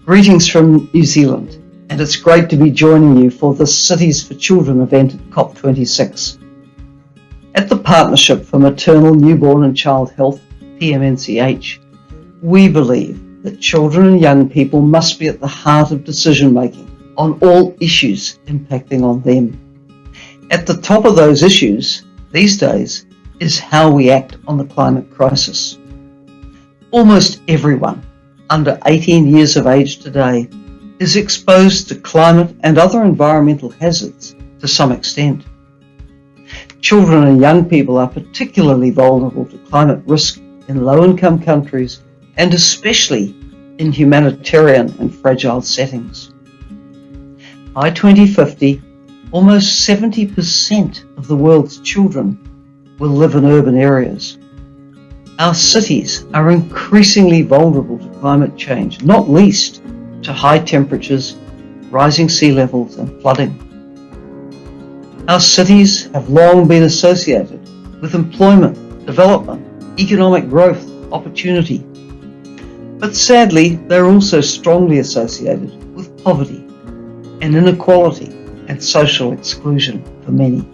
Greetings from New Zealand, and it's great to be joining you for the Cities4Children event at COP26. At the Partnership for Maternal, Newborn and Child Health, PMNCH, we believe that children and young people must be at the heart of decision making on all issues impacting on them. At the top of those issues these days is how we act on the climate crisis. Almost everyone under 18 years of age today is exposed to climate and other environmental hazards to some extent. Children and young people are particularly vulnerable to climate risk in low-income countries and especially in humanitarian and fragile settings. By 2050, almost 70% of the world's children will live in urban areas. Our cities are increasingly vulnerable to climate change, not least to high temperatures, rising sea levels and flooding. Our cities have long been associated with employment, development, economic growth, opportunity. But sadly, they're also strongly associated with poverty and inequality and social exclusion for many.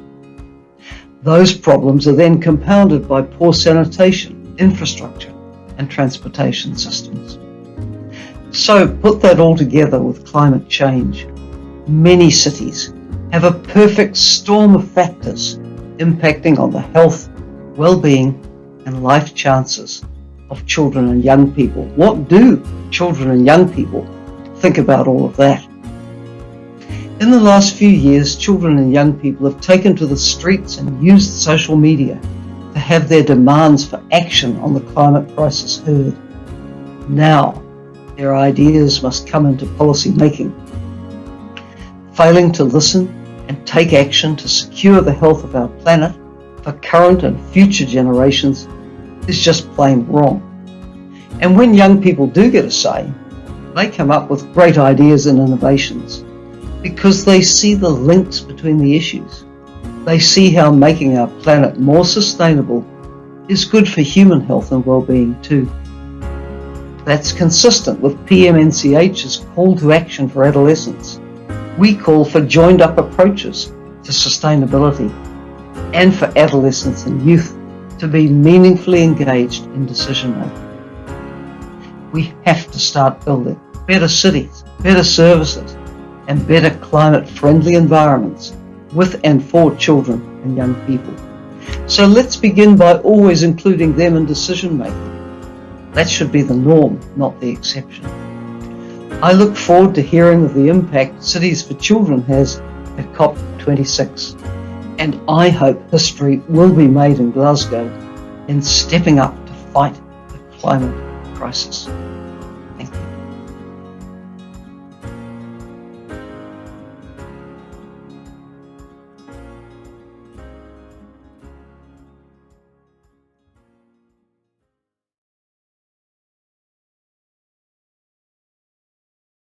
Those problems are then compounded by poor sanitation, infrastructure and transportation systems. So put that all together with climate change. Many cities have a perfect storm of factors impacting on the health, well-being and life chances of children and young people. What do children and young people think about all of that? In the last few years, children and young people have taken to the streets and used social media to have their demands for action on the climate crisis heard. Now, their ideas must come into policy making. Failing to listen and take action to secure the health of our planet for current and future generations is just plain wrong. And when young people do get a say, they come up with great ideas and innovations because they see the links between the issues. They see how making our planet more sustainable is good for human health and well-being too. That's consistent with PMNCH's call to action for adolescents. We call for joined-up approaches to sustainability and for adolescents and youth to be meaningfully engaged in decision-making. We have to start building better cities, better services, and better climate-friendly environments with and for children and young people. So let's begin by always including them in decision making. That should be the norm, not the exception. I look forward to hearing of the impact Cities4Children has at COP26, and I hope history will be made in Glasgow in stepping up to fight the climate crisis.